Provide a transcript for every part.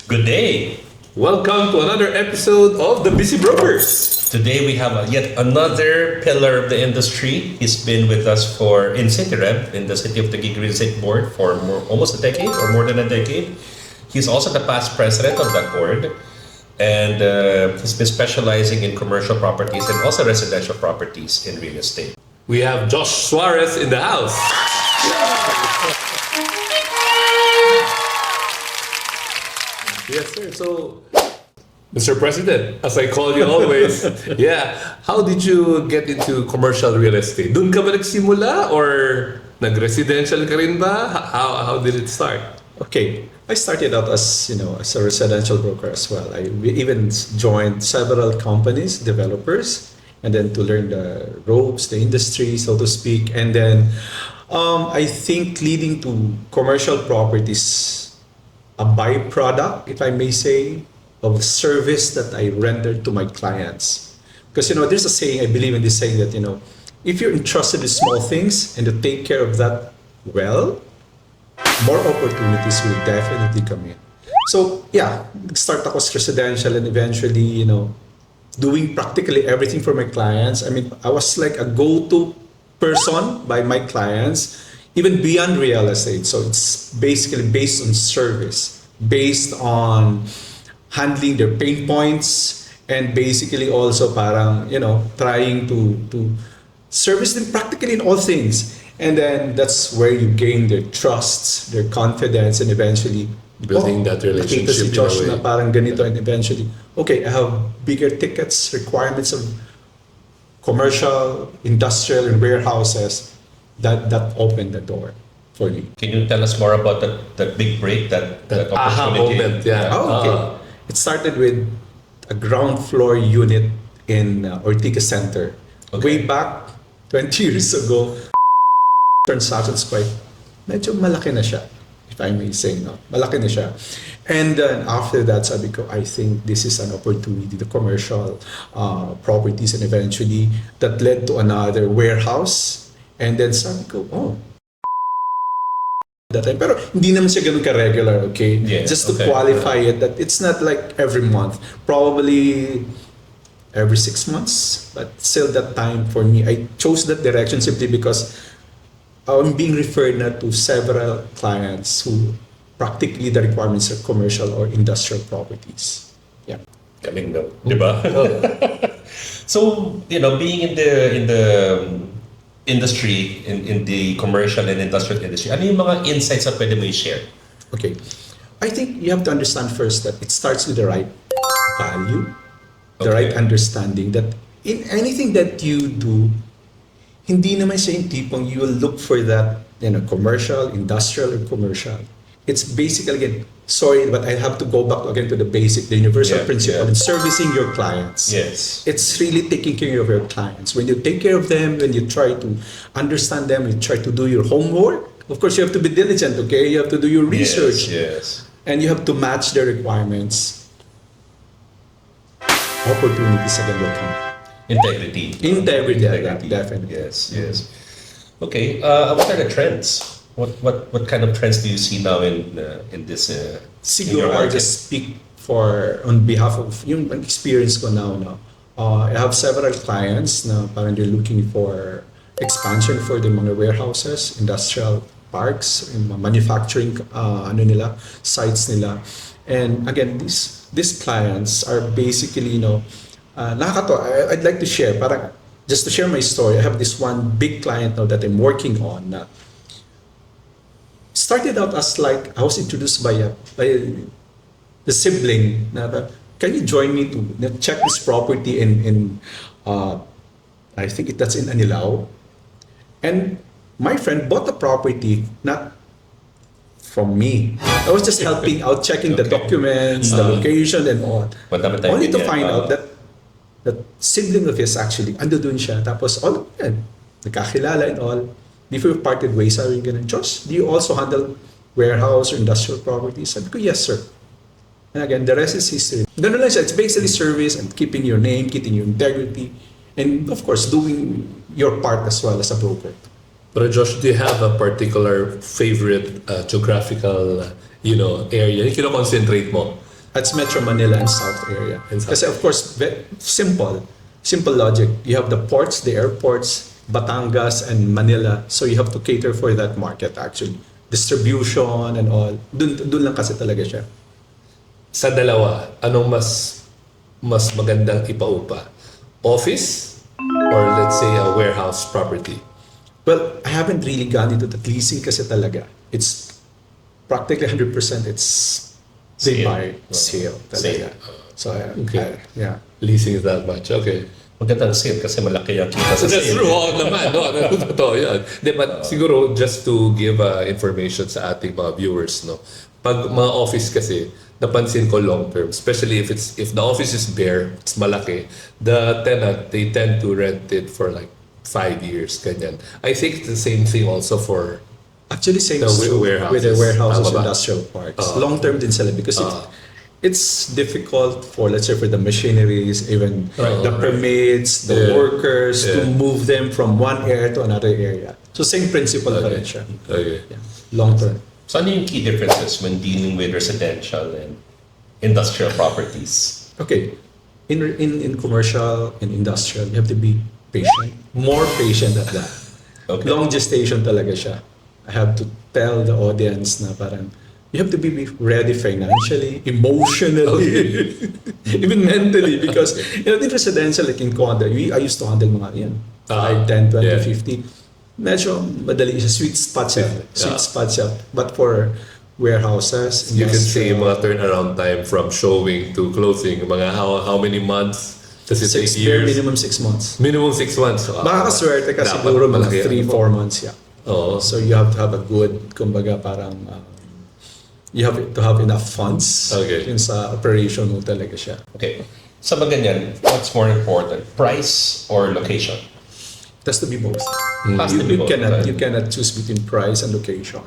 Good day. Welcome to another episode of The Busy Brokers. Today we have yet another pillar of the industry. He's been with us in CTREB, in the City of Taguig Real Estate Board, for almost a decade or more than a decade. He's also the past president of that board, and he's been specializing in commercial properties and also residential properties in real estate. We have Josh Suarez in the house. Yes, sir. So, Mr. President, as I call you always, how did you get into commercial real estate? Doon ka ba nagsimula or nag-residential ka rin ba? How did it start? Okay, I started out as as a residential broker as well. I even joined several companies, developers, and then to learn the ropes, the industry, so to speak. And then I think leading to commercial properties, a byproduct, if I may say, of the service that I rendered to my clients. Because there's a saying, I believe in this saying that if you're entrusted with small things and to take care of that well, more opportunities will definitely come in. So start ako as residential and eventually, doing practically everything for my clients. I mean, I was like a go-to person by my clients, even beyond real estate. So it's basically based on service, based on handling their pain points, and basically also parang, trying to service them practically in all things. And then that's where you gain their trust, their confidence, and eventually Building that relationship si in a Josh way. na parang ganito, and eventually, okay, I have bigger tickets, requirements of commercial, industrial, and warehouses. That opened the door for me. Can you tell us more about that big break, that aha opportunity? moment, yeah. Okay. It started with a ground floor unit in Ortiga Center. Okay. Way back 20 years ago, transactions quite medyo malaki na siya, if I may say, no? Malaki na siya. And then after that, sabi ko, I think this is an opportunity, the commercial properties, and eventually that led to another warehouse. And then sabi ko, that time. Pero hindi naman siya ganun ka-regular, okay? Yes, Just to okay. qualify it, that it's not like every month. Probably every 6 months. But still that time for me, I chose that direction simply because I'm being referred na to several clients who practically the requirements are commercial or industrial properties. Yeah. Galing daw, di ba? So, being in the industry, in the commercial and industrial industry, ano yung mga insights na pwede mo i-share? Okay. I think you have to understand first that it starts with the right value, the Okay. right understanding that in anything that you do, hindi naman siya yung tipong you will look for that, commercial, industrial, or commercial. It's basically, again, sorry, but I have to go back again to the basic, the universal principle in servicing your clients. Yes. It's really taking care of your clients. When you take care of them, when you try to understand them, you try to do your homework, of course, you have to be diligent, okay? You have to do your research. Yes. And you have to match their requirements. Opportunities again will come. Integrity. Integrity, definitely. Yes. Okay. What are the trends? What kind of trends do you see now in this? In Siguro your I'll market? just speak on behalf of yung experience ko now. No? I have several clients na parang they're looking for expansion for the mga warehouses, industrial parks, manufacturing sites nila. And again, these clients are basically, nakakatawa. I'd like to share, parang just to share my story. I have this one big client now that I'm working on na started out as like I was introduced by the sibling na can you join me to check this property in I think that's in Anilao. And my friend bought the property not from me. I was just helping out, checking the documents, the location and all. Madami tayong Only to ganyan. find out that sibling of his actually ando dun siya. Tapos all yan, nagkakilala and all. Before we parted ways, sabi ko, Josh, do you also handle warehouse or industrial properties? Sabi ko, yes, sir. And again, the rest is history. Ganun lang siya. It's basically service and keeping your name, keeping your integrity, and of course, doing your part as well as a broker. But Josh, do you have a particular favorite geographical, area na kino-concentrate mo That's Metro Manila and South area. And South. Kasi of course, simple logic. You have the ports, the airports, Batangas and Manila. So you have to cater for that market actually. Distribution and all. Dun lang kasi talaga siya. Sa dalawa, anong mas magandang ipaupa? Office or let's say a warehouse property? Well, I haven't really gone into the leasing kasi talaga. It's practically 100% it's they Sale. buy sale talaga. So Okay. yeah. Leasing is that much. Okay. Magandang sale kasi malaki ang kita sa That's sale. true. Oo naman. No, totoo yan. But siguro, just to give information sa ating mga viewers, no? Pag mga office kasi, napansin ko long term, especially if the office is bare, it's malaki, the tenant, they tend to rent it for like 5 years, ganyan. I think it's the same thing also for Actually, same The is true warehouses. with the warehouses, Tama ba? industrial parks. Long-term din sila because it's difficult for, let's say, for the machineries, even the permits, the workers, to move them from one area to another area. So same principle pa rin siya. Okay. Yeah. Long-term. So ano yung key differences when dealing with residential and industrial properties? Okay, in commercial and industrial, you have to be patient. More patient at that. Okay. Long gestation talaga siya. I have to tell the audience na parang you have to be ready financially, emotionally, even mentally because in residential like in condo, I used to handle mga 5, 10, 20, yeah. 50. Medyo madali siya, sweet spot siya. Sweet spot siya. But for warehouses, You can say industrial, mga turnaround time from showing to closing, mga how many months? Does it take bare years? minimum 6 months. Minimum 6 months. Makakaswerte ka Dapat siguro mga malaki 3, ang- 4 months, yeah. Oo. So you have to have a good, kumbaga parang, you have to have enough funds. Okay. Yun sa operation mo talaga siya. Okay. Sa mga ganyan, what's more important? Price or location? It has to be both. Has to be both, right? You cannot choose between price and location.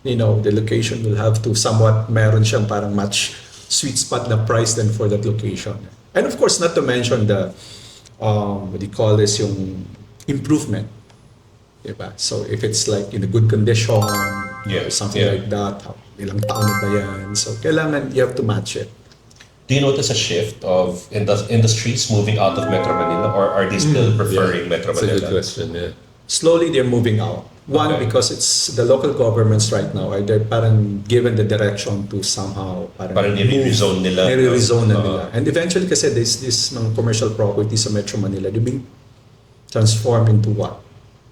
You know, the location will have to somewhat meron siyang parang match sweet spot na price then for that location. And of course, not to mention the, what do you call this, yung improvement. Diba? So if it's like in a good condition, or something like that, ilang taon na ba yan? So kailangan you have to match it. Do you notice a shift of industries moving out of Metro Manila or are they still preferring Metro That's a good Manila? question, yeah. Slowly they're moving out. One, Okay. because it's the local governments right now are they're parang given the direction to somehow Parang nire-rezone nila. Nire-rezone na nila. And eventually kasi this mga commercial properties sa Metro Manila, they're being transformed into what?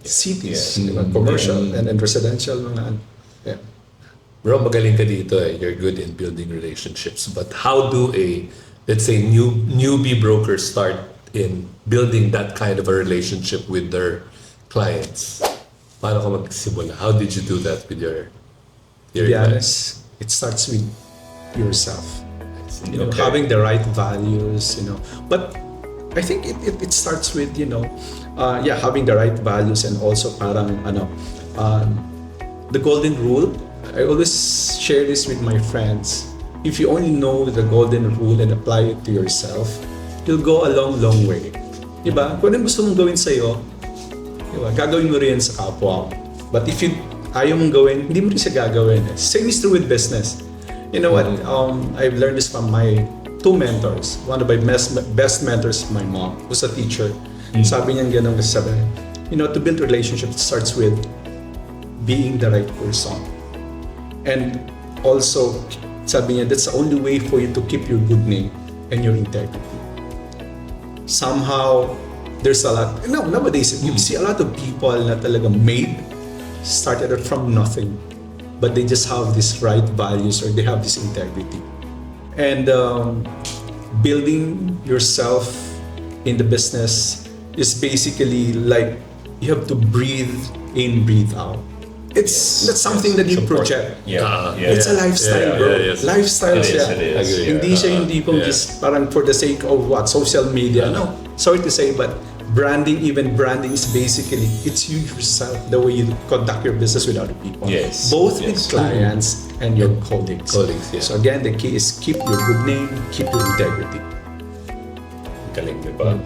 Cities. Yeah. Diba? Commercial and residential. Mga, yeah. Bro, magaling ka dito eh. You're good in building relationships. But how do let's say, newbie brokers start in building that kind of a relationship with their clients? Paano ka magsimula? How did you do that with your To be clients? honest, it starts with yourself. You know, Okay. having the right values, you know. But I think it starts with, having the right values and also parang, the golden rule. I always share this with my friends. If you only know the golden rule and apply it to yourself, you'll go a long, long way. Diba? Kung ano gusto mong gawin sa'yo, diba? Gagawin mo rin sa kapwa. But if ayaw mong gawin, hindi mo rin siya gagawin. Same is true with business. You know what? I've learned this from my 2 mentors. One of my best mentors, my mom, who's a teacher. Sabi niya ganun kasi sabi, to build relationships, it starts with being the right person. And also, sabi niya, that's the only way for you to keep your good name and your integrity. Somehow, there's a lot, nowadays, you see a lot of people na talaga started out from nothing, but they just have these right values or they have this integrity. And building yourself in the business is basically like you have to breathe in, breathe out. That's something that you project. It's a lifestyle, bro. Yes. Lifestyle It is, siya. it is. Agree. Hindi siya yung tipong just parang for the sake of what? Social media. No. Sorry to say, but branding is basically, it's you yourself, the way you conduct your business with other people. Yes. Both with Yes. clients and your colleagues. Yeah. So again, the key is keep your good name, keep your integrity. Galing, diba?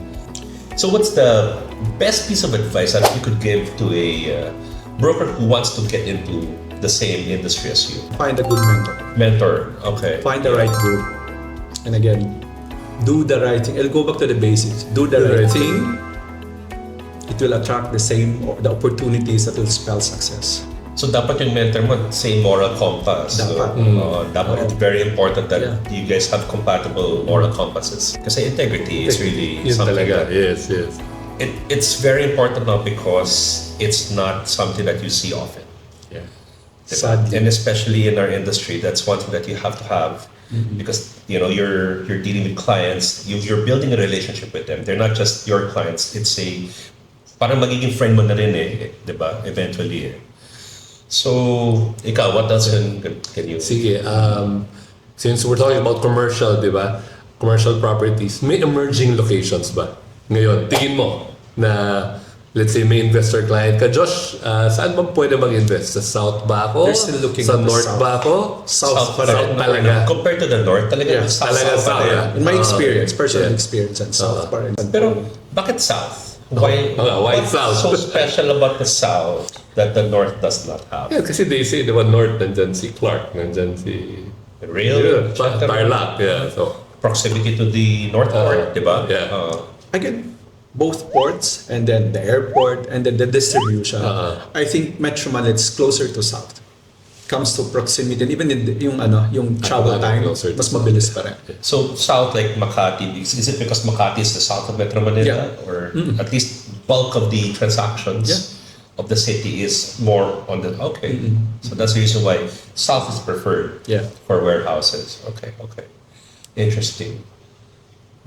So what's the best piece of advice that you could give to a broker who wants to get into the same industry as you? Find a good mentor. Mentor, okay. Find the right group. And again, do the right thing. I'll go back to the basics. Do the right thing. It will attract the opportunities that will spell success. So dapat yung mentor mo, same moral compass. Dapat. Dapat it's very important that you guys have compatible moral compasses. Kasi integrity is really Yun something talaga. that Yes. it's very important now because it's not something that you see often. Yeah. Sadly. And especially in our industry, that's one thing that you have to have because you're dealing with clients, you're building a relationship with them. They're not just your clients. It's parang magiging friend mo na rin di ba? Eventually. So, ikaw, what else can you... Sige, since we're talking about commercial, di ba? Commercial properties, may emerging locations ba? Ngayon, tingin mo na, let's say, may investor client ka. Josh, saan ba pwede mag-invest? Sa South ba ako? They're still looking sa at the North South. ba ako? South pa rin. South talaga. Compared to the North, talaga South. South. Yeah. In my experience, personal experience, and South pa rin. Pero, bakit South? Why what's South? So special about the South that the North does not have? Yeah, kasi they say, di ba, North, nandyan si Clark, nandyan si... Real? Tarlac, yeah. So, Proximity to the North Port, di ba? Yeah. Again, both ports and then the airport and then the distribution. I think Metro Manila is closer to South. Comes to proximity and even in yung travel time, closer to mas mabilis pa rin. So South like Makati, is it because Makati is the south of Metro Manila? Yeah. Or at least bulk of the transactions of the city is more on the... Okay. So that's the reason why South is preferred for warehouses. Okay. Interesting.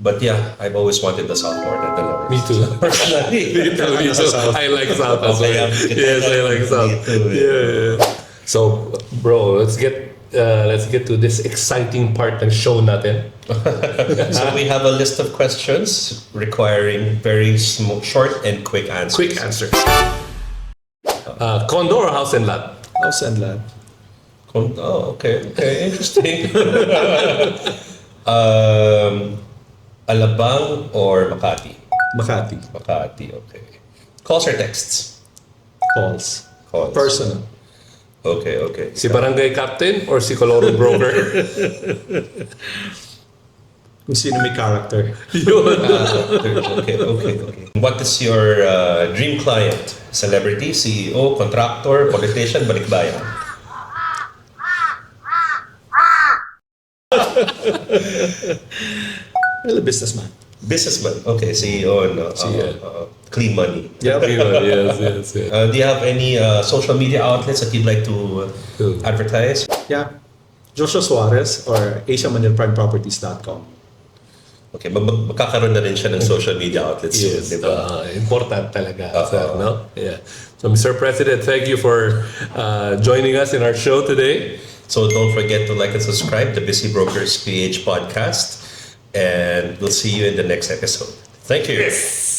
But yeah, I've always wanted the South more than the North. me too. Personally. Me too. I like South as well. Yes, I like South. Me too. Yeah. So, bro, let's get to this exciting part ng show natin. So we have a list of questions requiring very short and quick answers. Quick answers. Condo or house and lot? House and land. Oh, okay, interesting. Alabang or Makati? Makati. Makati, okay. Calls or texts? Calls. Personal. Personal. Okay. Si barangay captain or si Coloro broker? Kung sino may character. Okay. What is your dream client? Celebrity, CEO, contractor, politician, balikbayan? Well, a businessman. Businessman. Okay, CEO and clean money. Yeah. Yes. Do you have any social media outlets that you'd like to advertise? Yeah. Joshua Suarez or AsiaManilaPrimeProperties.com. Okay, magkakaroon na rin siya ng social media outlets soon, Yes, di ba? important talaga, sir, no? Yeah. So, Mr. President, thank you for joining us in our show today. So don't forget to like and subscribe to Busy Brokers PH podcast, and we'll see you in the next episode. Thank you. Yes.